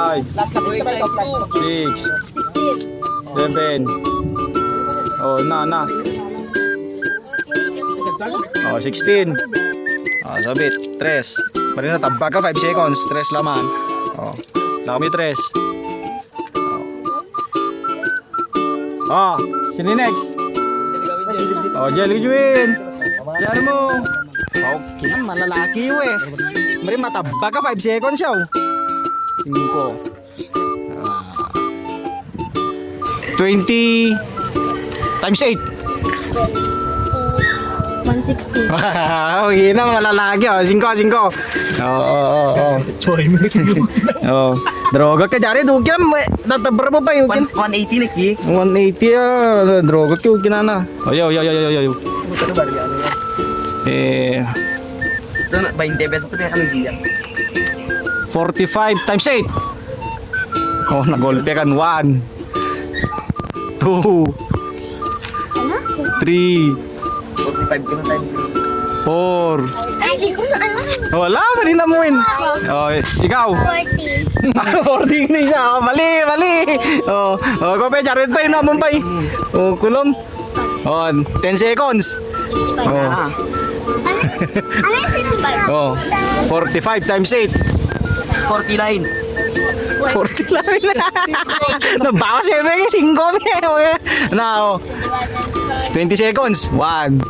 5, 6, 7. Oh, na. Oh, 16. Oh, sabit. 3. Bari na tabak ka 5 seconds. 3 laman. Oh. Lakam yung 3. Oh, sino next? Oh, Jelly Juin. Diyan mo. Oh, kinang malalaki yun eh. Mari matabak ka 5 seconds siya. 5. 20 times 8. 160. Wow, yun na malalaki oh. 5. Oo. Oh, droga ka jari dugyan natabar mo pa yun. 180 na ki. 180 ah, droga ka yun kinana. Oh, yo. Ito na 20 pesos to kaya kami siya. 45 times 8. Oh, nagolpe kan 1 2 3 45 ko na times 4. Ay, di ko na alam. Wala pa rin namuin. Oh, ikaw. 40. 40 na isa. Oh, mali. Oh, ko pa jared pa yun naman pa. Oh, kulom. Oh, 10 seconds. Oh. Ano yung sinubay? Oh. 45 times 8. 49. 40 lang. Nabawas siya ba yung 5. Now, 20 seconds. 1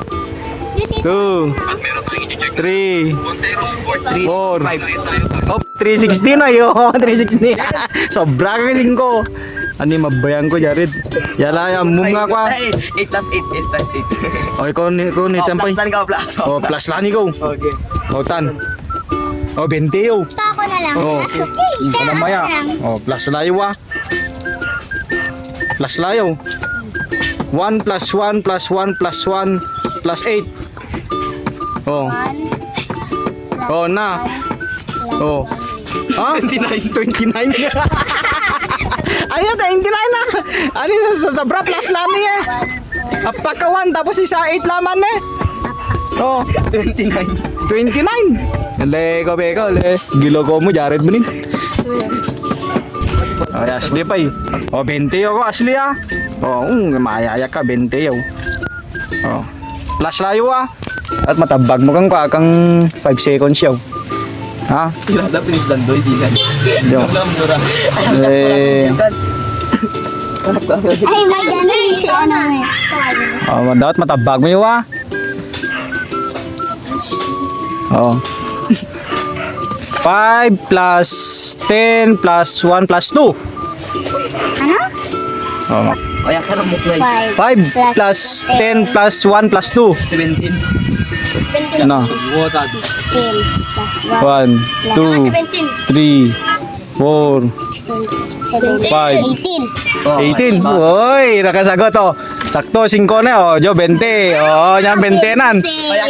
2 3 4 Oh, 360 na yun. 360. Sobra ka kasi 5. Ano yung mabayang ko, Jared? Yala, yung mum nga kwa. 8 plus 8. O, ikaw ni Tempay. Plus lang ka, plus. O, plus lang ikaw. Okay. O, tan. O, 20 yun. Ako na lang. Oh. That's okay. Ikaw na maya. O, plus layo ah. Plus layo. 1 plus 1 plus 1 plus 1 plus 8. Oh. Oh, na. Oh. Ah? 29. Ano 29 na? Ano sa sobra plus lami eh. Apaka 1 tapos isa 8 laman eh. Oh, 29. 29. Le ko be ko le. Gilo ko mo Jared mo nin. Ay asli pa eh. Oh, 20 ako asli ah. Oh, mayaya ka 20 yaw. Oh. Plus layo ah. At matabag mo kang 5 seconds yaw. Ha? Ilala please lang doy dinan. Yo. Ay, may ganun si ano eh. Oh, dapat matabag mo yun ah. Oh. 5 plus 10 plus 1 plus 2. Ano? Oh. Kaya ka na mo play. 5 plus 10 plus 1 plus 2. 17. 17. Ano? 10 plus 1. 1, 2, 3, 4, 5, 18. Uy, nakasagot oh. Sakto, 5 na oh. Jo, 20. Oh, yan 20 nan.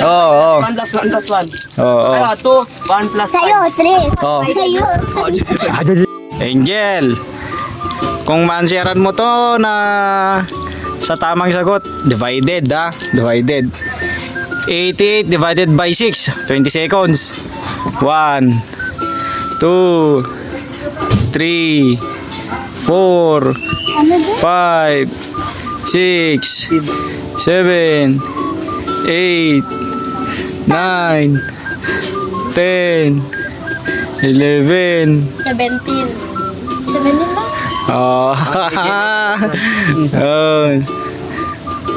Oh. 1 plus 1 plus 1. Oh. Kaya 2, 1 plus Sa'yo, 3. Oh. Sa'yo. Angel. Kung mansiyaran mo to na sa tamang sagot, divided ah. Divided. 88 divided by 6, 20 seconds. 1, 2, 3, 4, 5, 6, 7, 8, 9, 10, 11. 17. 17 ba? Oh. Oh.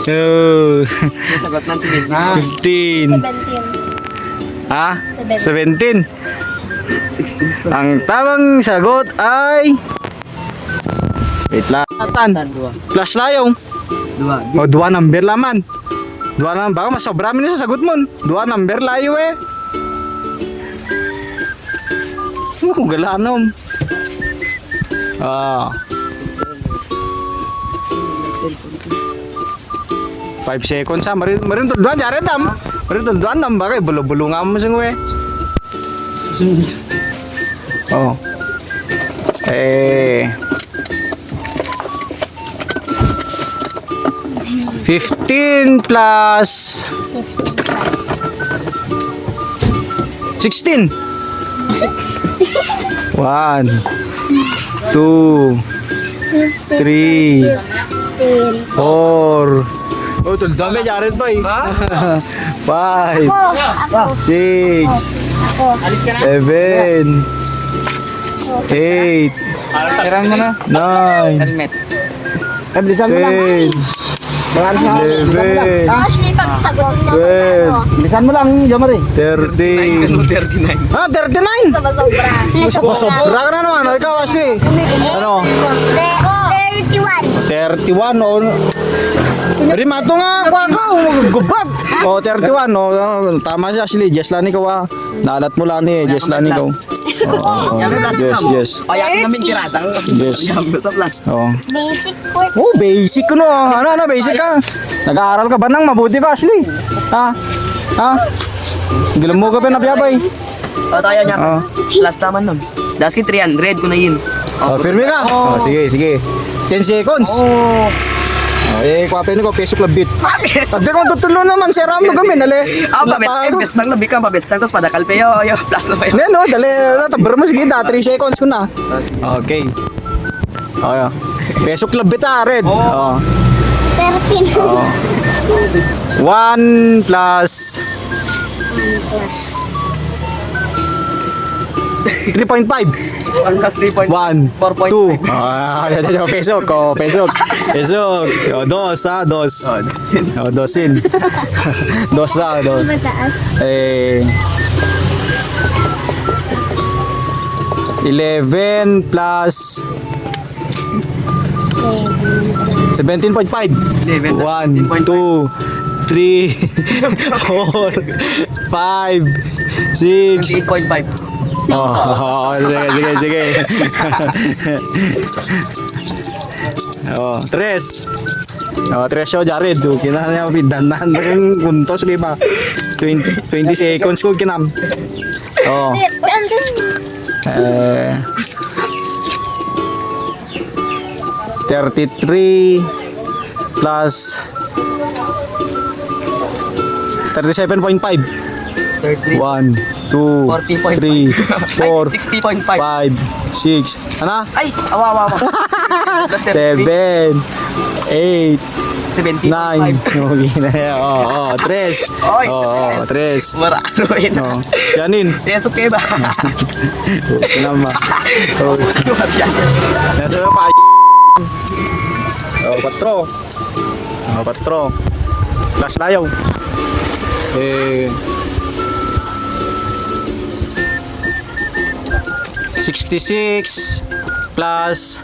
2, Nasagot ng 17. 15. 17. Ha? 17. 16. Ang tamang sagot ay... Wait lang. Tan. Plus layong. 2. O, 2 number laman. 2 naman. Baka mas sobra mo sa sagot mo. 2 number layo eh. Galanom. 5 seconds ha. Marin tulduan jaret am. Marin tulduan am bagay bulo-bulo nga mo sing we. Oh. 15 plus 16. 1 2 3 4. Oh, tulduan may jaret pa eh. 5 Ako. 6 Ako. 7 8 Tirang mo na. 9 Helmet. Bilisan mo lang. 10 11 Ashley, pagsagot mo. 12 Bilisan mo lang, Jomari. 13 39. Ah, 39! Sobra. Sobra ka na naman. Ikaw, Ashley. Ano? 31. 31 o... Dari mato nga ako gubab. O 31 o tama siya Ashley. Yes lang ikaw ah. Nalat mo lang eh. Yes lang ikaw. Yes. Payak namin kiratang. Yes. Yam sa plus. Oh. Basic for Oh, basic ko no. Ano basic ka? Nag-aaral ka ba nang mabuti ka Ashley? Ha? Ha? Gilam mo ka pa na piyabay. O tayo niya. Oh. Plus naman nun. Daski 300 ko na yun. Oh, firme ka. Oh, sige. 10 seconds. Oh. Kuwapin ko, peso klabit. Pagdi ko tutulo naman, sira mo kami, dali. Bestang na bika pa bestang tapos padakal pa yo plus na pa yo. Hindi, no, dali. Tabar mo, sige, 3 seconds ko na. Okay. Okay. Peso klabit Red. Oh. 13. Oh. 1 plus 3.5. 1 plus 3.1. 1, 4.5. 2. Peso. O, 2, ha, 2. O, 2. 2 ha, 2. Mataas. 11 plus 17.5. 1, 2, 3, 4, 5, 6. 28.5. Sige. Oh, 3. Oh, 3 siya, Jared. Kina niya pindanan ng puntos, di ba? 20 seconds ko kinam. Oh. 33 plus 37.5. 1, 2, 3, 4, 60.5. 5, 6. Ano? Ay, awa. 7, 8, 9. 70.5. Okay na yan. Oo, 3. Oy, Oo, 3. Marano yun. Oo. Yanin. Yes, okay ba? Kinama. Oo. Nasa pa. Oh, 4. Plus layaw. 66 plus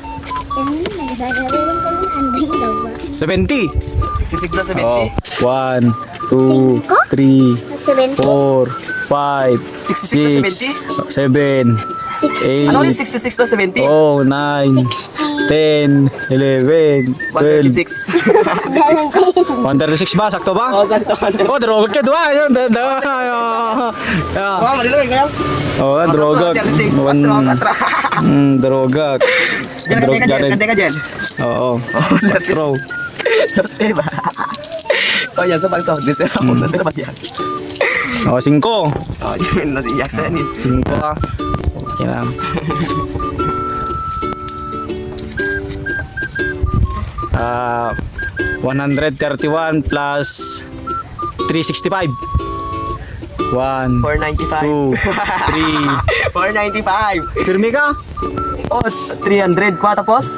70. 66 plus 70. Oh, 1, 2, 3, 4, 5, 66 6, plus 7, 8. Ano ulit 66 plus 70? Oh, 9, 10, 11, 12. 136. 136 ba? Sakto ba? Oh, sakto. Oh, droga ka doon. Ayun, Wow, malilawin kayo. Oh, droga. 136. Droga. Kante ka dyan. Oo. Patro. Terse ba? Oh, yan sa pag-sound. Dito ako. Nandun na ba siya? Oh, 5. Oh, yun. Nasiyak sa yan eh. 5 ah. Okay lang. Ah, 131 plus 365. 1, 495. 2, 3. 495. Firme ka? Oh, 300 kwa tapos?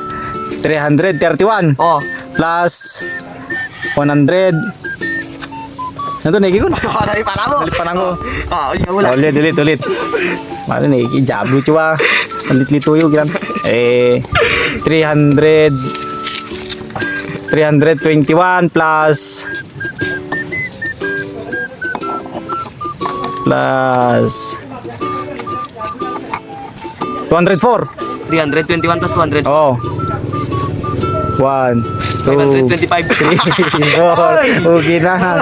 331 Oh. plus 100. Nanto negi ko. Ano yung para mo? Ulit pa ko. Oh, ulit. Ulit. Mana negi jablu coba. Ulit tuyo gilan. 321 plus 1 204. 321 plus 200. Oh. 1, 2, 525. 3, 4. Okay na.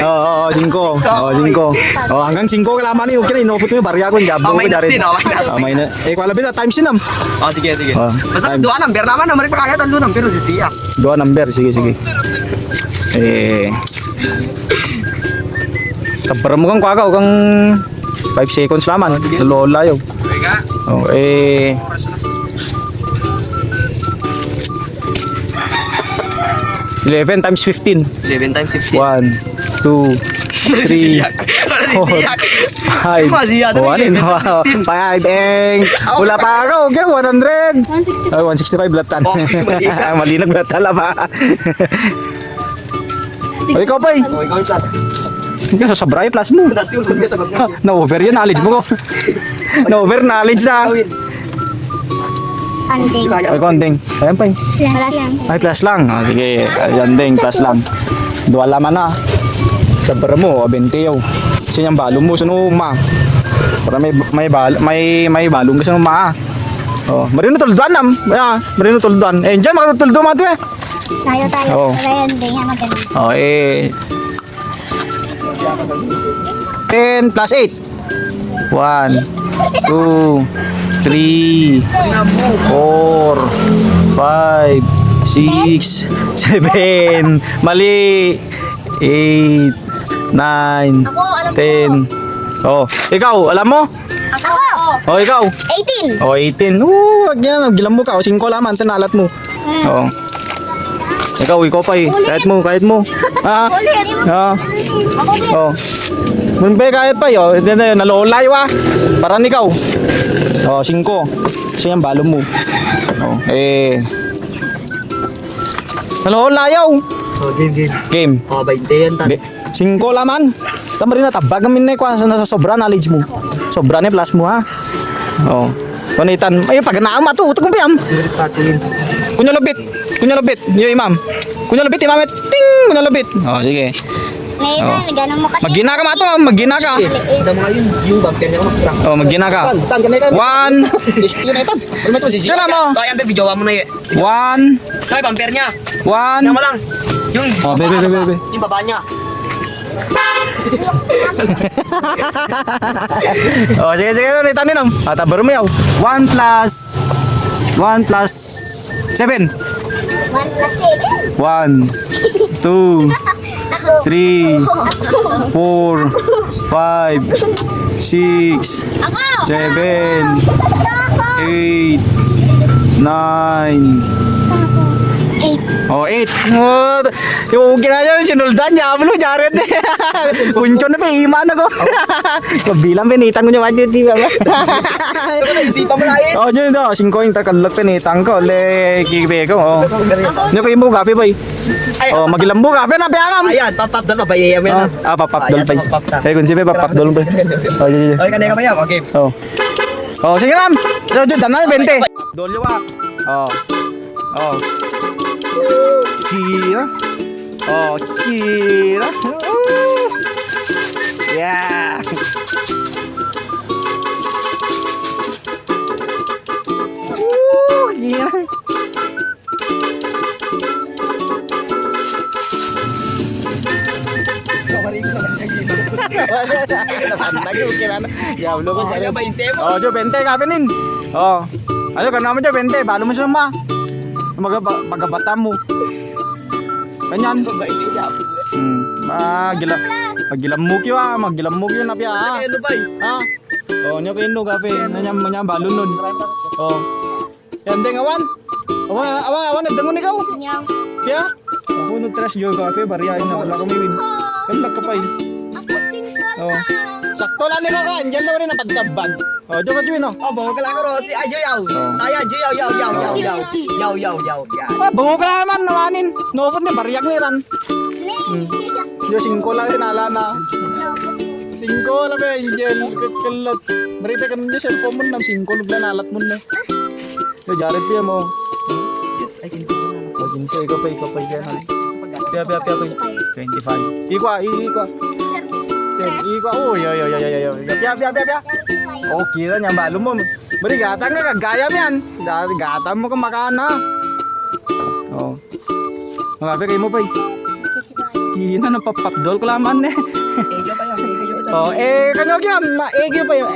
Oo, 5. Oo, 5. Oh, hanggang 5 ka lamang ni. Okay na, inupot mo yung barya ko. Jabo ko minus dari. din, oh, minus. May na. Eh, kung alabit na, times yun, Oh, sige, sige. Oh, Basta times. dua number naman, naman pa kagad ang number si Siya. 2 number. Sige, sige. Eh. Kabar mo kang kwakaw kang 5 seconds lamang. Lola yun. Oh, eh. $11 times 15. 11 times 15. 1, 2, 3, 4, 5. Masiyado Oh, ano yun? 5, eng. Wala pa ako. Okay, 100. 160. Ay, 165 blatan. Oh, mali ka. Mali na blatan ba? O, ikaw pa eh. Oh, ikaw yung plus. Hindi ka sabray plus mo. Das yun, kung sagot mo. Na-over yun, knowledge mo ko. Na-over knowledge na. Anding. Ay, konting. Ayan pa eh. Plus lang. Ay, plus lang. Ah, sige, ayan din, plus lang. Dua laman na. Sabar mo, 20 yaw. Kasi yung balong mo, sino ma? Para may balong kasi ng ma. Oh, marino tulduan nam. Yeah, marino tulduan. Eh, enjoy makatuldo mo to eh. Tayo tayo. Oo. Kaya anding. Yan maganda. Oh, eh. 10 plus 8. 1, 2, 3, 4, 5, 6, 7, mali, 8, 9, Ako, alam 10. Oh, ikaw, alam mo? Ako! Oh, ikaw. 18. Oh, 18. Wag yan, gilam mo ka. O, 5 laman, tinalat mo. Oh. Ikaw pa eh. Kahit mo. Ah. Ulit. Ah. Ako din. Oh. Munbe kahit pa yo, nalolay wa. Para ikaw. Oh, 5. Kasi yung balo mo. Oh, eh. Nalolay yaw. Oh, game. Game. Oh, 20 yan, tan. 5 laman. Tama rin na tabag amin na kwa sa sobra knowledge mo. Sobra ni plus mo ha. Oh. Panitan. Ay pag naama to, utog mo piyam. Kunya labit. Yo imam. Kunya labit imam. Ting, kunya labit. Oh, sige. Ngayon, ganun mo kasi. Magina ka mato, magina ka. Ito mga yun, yung bumper niya makakrak. Oh, magina ka. 1. Kala mo. Oh, yan, baby, jowa mo na yun. 1. Sabi, bumper niya. 1. Yan mo lang. Yung, Oh, bebe. yung baba niya. Oh, sige, nitanin am. Tabar mo yaw. 1 plus 7. 1 plus 7. 1, 2, Ako. 3, 4, 5, 6, Ako. 7, Ako. 8, 9. 8. Oh, 8. Oh, yung ginaya sinuldan niya, ablo, Jared. Puncho na pa, iman ako. Kabilang pinitan ko niya, madyo, di ba? Isipan mo na yun. Oh, yun daw, 5 yung takalak pinitan ko, le, kibe ko, oh. Ano ko yung bugapi ba eh? Oh, magilambo kape na, piyangam. Ayan, papap doon, bayayam yan. Papapdol pa Ayan, papap na. eh. Kung siya papapdol pa Oh, yun. Okay, kanina ka ba yan? Okay. Oh. Oh, sige ram. Yo, dan na 20. Dolyo wa. Oh. Oh. Kira. Oh, kira. Yeah. Kira. Diablo ko. Kaya 20 mo. Oh, jo 20 kapenin. Oh. Ano ka naman jo 20, balo mo siya ma. Magabata mo. Kanyan. Magilamok yun magilamok yun na piya ha. Ano ba Ha? Oh, nyo kayo kape. Nanyam balon nun. Oh. Yan din awan. Awan, nagdangon ikaw. Nyang. Piya? Ako nagtras jo kape, bariyain na wala kami win. Kalak ka pa eh. Ako 5. Oh. Sakto lang nila ka, andyan lang rin napadtabag. Oh, jo ka jo no. Oh, bawa ka lang ako, si Ajo Yaw. Ay, Ajo Yaw. Yaw. Ah, bungo ka naman, nawanin. Nopot ni bariyak ni Ran. Jo 5 lang sinala na. 5 lang ba, Angel. Kalat. Barita ka nung cellphone mo na, 5 lugla nalat mo na. Jo, jarit piya mo. Yes, I can see mo na. Oh, ginso, ikaw pa. Piya. 25. Ikwa. Ikwa. Oh, yo. Piya. Okay ra niya balo mo. Bari gata nga kagaya yan. Gata mo ka makana. Oh. Mga kay mo pa. Hina na papapdol ko laman eh. Ego pa yun. Oh, kanyo gyam, maegi pa yun.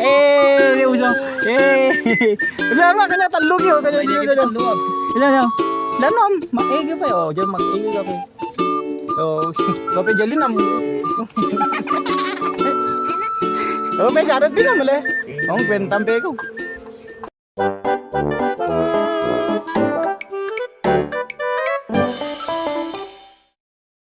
Ni uso. Wala ma kanya talog yo, kanya dito. Wala. Lanom, maegi pa yo, diyan maegi ka pa. Oh, kape jalin am. Oh, may jarot din mo le. Ong kwentam pe ko.